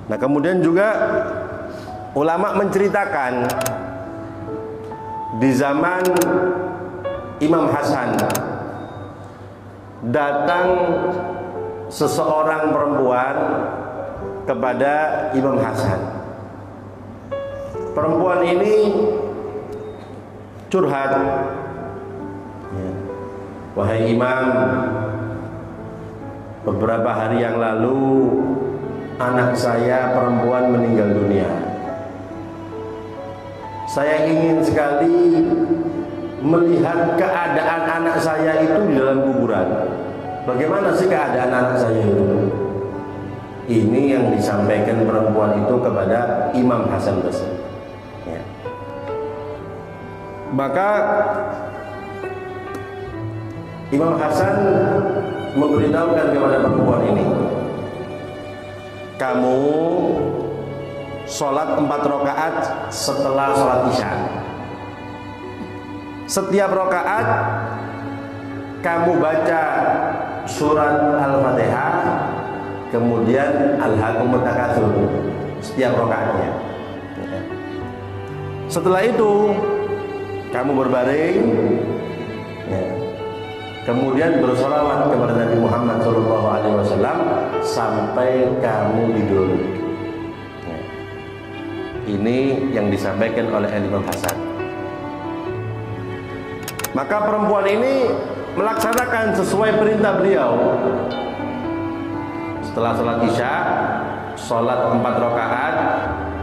Nah, kemudian juga ulama menceritakan di zaman Imam Hasan datang seseorang perempuan kepada Imam Hasan. Perempuan ini curhat, wahai Imam, beberapa hari yang lalu anak saya perempuan meninggal dunia. Saya ingin sekali melihat keadaan anak saya itu di dalam kuburan. Bagaimana sih keadaan anak saya itu? Ini yang disampaikan perempuan itu kepada Imam Hasan Basri. Ya. Maka Imam Hasan memberitahukan kepada perempuan ini, kamu sholat 4 rakaat setelah sholat isya. Setiap rakaat kamu baca surat Al-Fatihah, kemudian Alhaakumut Takatsur setiap rakaatnya. Setelah itu kamu berbaring, kemudian bersolawat kepada Nabi Muhammad SAW sampai kamu tidur. Ini yang disampaikan oleh Imam Hasan. Maka perempuan ini melaksanakan sesuai perintah beliau. Setelah sholat isya, sholat 4 rakaat,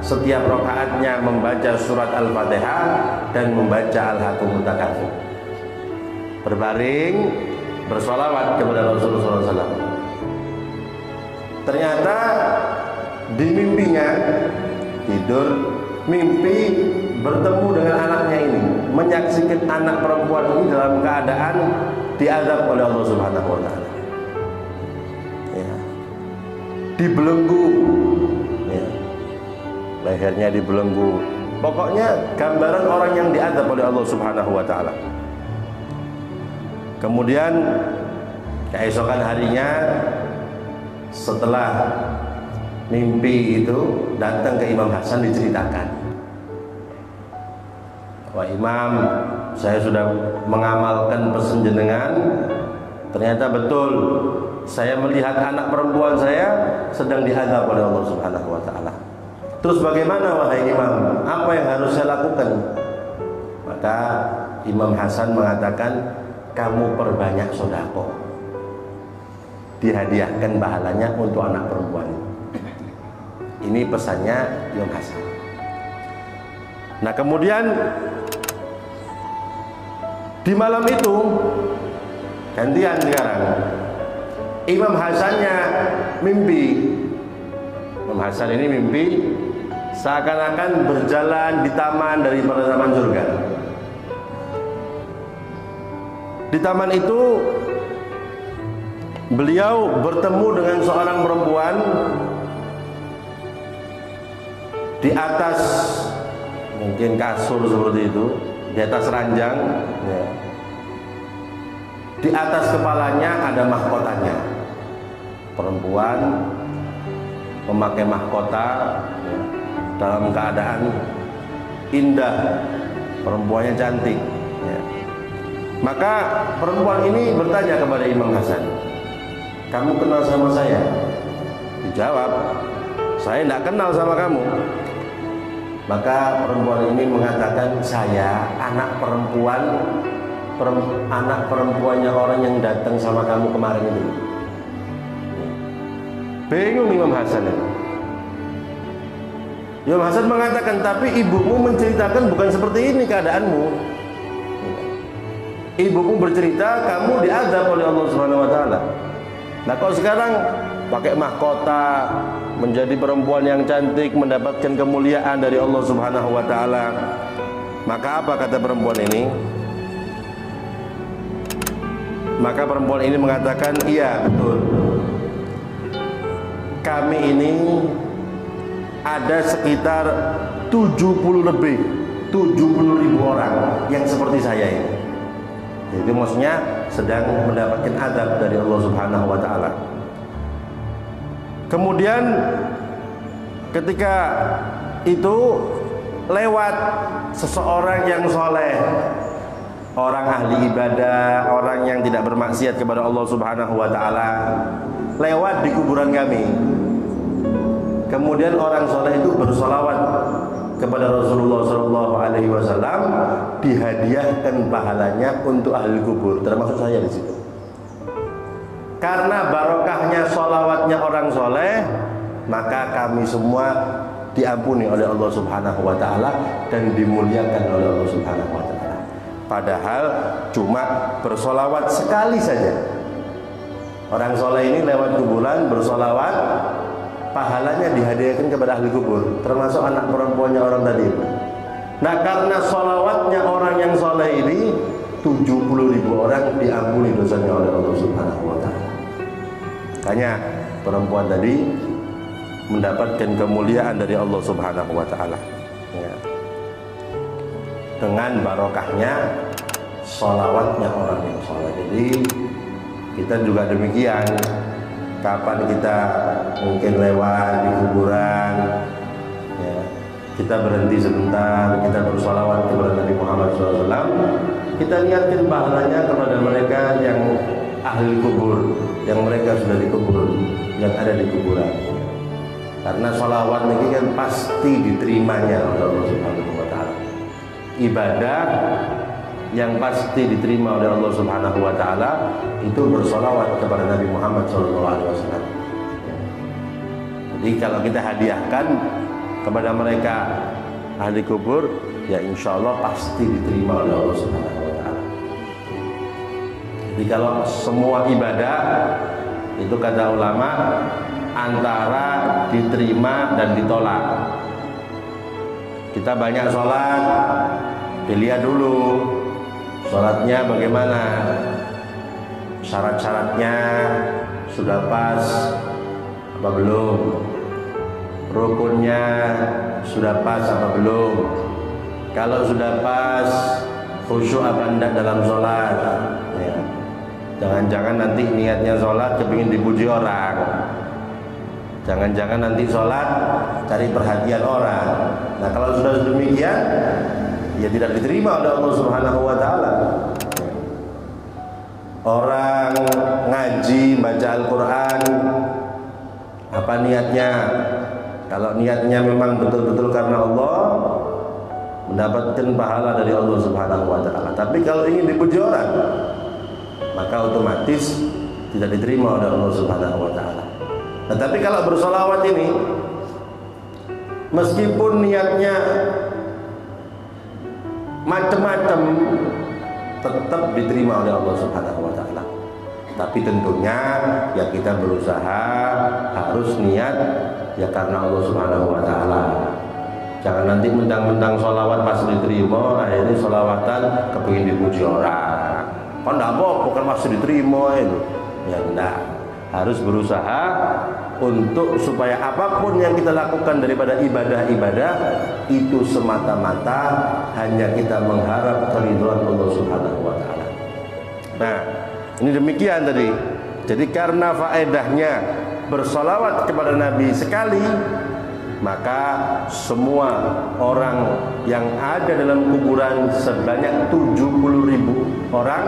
setiap rakaatnya membaca surat Al-Fatihah dan membaca Alhaakumut Takatsur. Berbaring, bersolawat kepada Rasulullah SAW. Ternyata di mimpinya tidur, mimpi bertemu dengan anaknya ini, menyaksikan anak perempuan ini dalam keadaan diazab oleh Allah Subhanahu wa Ta'ala. Ya. Dibelenggu, ya. Lehernya dibelenggu. Pokoknya gambaran orang yang diazab oleh Allah Subhanahu wa Ta'ala. Kemudian keesokan harinya setelah mimpi itu datang ke Imam Hasan, diceritakan, wah Imam, saya sudah mengamalkan pesan jenengan, ternyata betul saya melihat anak perempuan saya sedang diazab oleh Allah Subhanahu wa Ta'ala. Terus bagaimana wahai Imam, apa yang harus saya lakukan? Maka Imam Hasan mengatakan, kamu perbanyak sedekah, dihadiahkan pahalanya untuk anak perempuan. Ini pesannya Imam Hasan. Nah, kemudian di malam itu gantian sekarang. Imam Hasannya mimpi. Imam Hasan ini mimpi seakan-akan berjalan di taman dari taman surga. Di taman itu beliau bertemu dengan seorang perempuan di atas mungkin kasur seperti itu, di atas ranjang, ya. Di atas kepalanya ada mahkotanya. Perempuan memakai mahkota, ya, dalam keadaan indah, perempuannya cantik, ya. Maka perempuan ini bertanya kepada Imam Hasan, kamu kenal sama saya? Dijawab, saya tidak kenal sama kamu. Maka perempuan ini mengatakan, saya anak perempuannya orang yang datang sama kamu kemarin itu. Bingung Imam Hasan itu. Imam Hasan mengatakan, tapi ibumu menceritakan bukan seperti ini keadaanmu. Ibumu bercerita kamu diazab oleh Allah Subhanahu wa Ta'ala. Nah, kalau sekarang pakai mahkota, menjadi perempuan yang cantik, mendapatkan kemuliaan dari Allah Subhanahu wa Ta'ala, maka apa kata perempuan ini? Maka perempuan ini mengatakan, iya betul, kami ini ada sekitar 70 ribu orang yang seperti saya ini. Jadi maksudnya sedang mendapatkan azab dari Allah Subhanahu wa Ta'ala. Kemudian ketika itu lewat seseorang yang soleh, orang ahli ibadah, orang yang tidak bermaksiat kepada Allah Subhanahu wa taala, lewat di kuburan kami. Kemudian orang soleh itu bersolawat kepada Rasulullah SAW, dihadiahkan pahalanya untuk ahli kubur, termasuk saya di situ. Karena barokahnya solawatnya orang soleh, maka kami semua diampuni oleh Allah Subhanahu wa taala dan dimuliakan oleh Allah Subhanahu wa taala. Padahal cuma bersolawat sekali saja. Orang soleh ini lewat kuburan bersolawat, pahalanya dihadiahkan kepada ahli kubur, termasuk anak perempuannya orang tadi. Nah, karena solawatnya orang yang soleh ini 70.000 orang diampuni dosanya oleh Allah Subhanahu wa taala. Makanya perempuan tadi mendapatkan kemuliaan dari Allah Subhanahu wa taala, ya, dengan barokahnya sholawatnya orang yang soleh. Jadi kita juga demikian. Kapan kita mungkin lewat di kuburan, ya, kita berhenti sebentar, kita bersholawat kepada Nabi Muhammad SAW, kita niatkan pahalanya kepada mereka yang ahli kubur, yang mereka sudah dikubur, yang ada di kuburan. Karena sholawat ini kan pasti diterimanya oleh Allah Subhanahu wa taala. Ibadah yang pasti diterima oleh Allah Subhanahu wa taala itu bersolawat kepada Nabi Muhammad SAW. Jadi kalau kita hadiahkan kepada mereka ahli kubur, ya insya Allah pasti diterima oleh Allah Subhanahu wa taala. Jadi kalau semua ibadah itu kata ulama antara diterima dan ditolak. Kita banyak sholat, dilihat dulu sholatnya bagaimana, syarat-syaratnya sudah pas apa belum, rukunnya sudah pas apa belum. Kalau sudah pas, khusyuk apa enggak dalam sholat, ya. Jangan-jangan nanti niatnya sholat kepingin dipuji orang, jangan-jangan nanti sholat cari perhatian orang. Nah, kalau sudah demikian, ya tidak diterima oleh Allah Subhanahu wa taala. Orang ngaji, baca Al-Quran, apa niatnya? Kalau niatnya memang betul-betul karena Allah, mendapatkan pahala dari Allah Subhanahu wa taala. Tapi kalau ingin dipuji orang, maka otomatis tidak diterima oleh Allah Subhanahu wa taala. Nah, tapi kalau bersolawat ini, meskipun niatnya macam-macam, tetap diterima oleh Allah Subhanahu wa taala. Tapi tentunya ya kita berusaha harus niat ya karena Allah Subhanahu wa taala. Jangan nanti mentang-mentang sholawat pas diterima, akhirnya sholawatan kepingin dipuji orang. Kan enggak apa-apa, kan masih diterima itu. Ya enggak. Harus berusaha untuk supaya apapun yang kita lakukan daripada ibadah-ibadah itu semata-mata hanya kita mengharap keridhaan Allah Subhanahu wa taala. Nah, ini demikian tadi. Jadi karena faedahnya bersolawat kepada Nabi sekali, maka semua orang yang ada dalam kuburan sebanyak 70.000 orang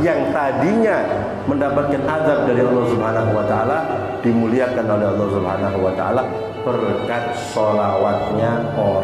yang tadinya mendapatkan azab dari Allah Subhanahu wa taala dimuliakan oleh Allah Subhanahu wa taala berkat sholawatnya orang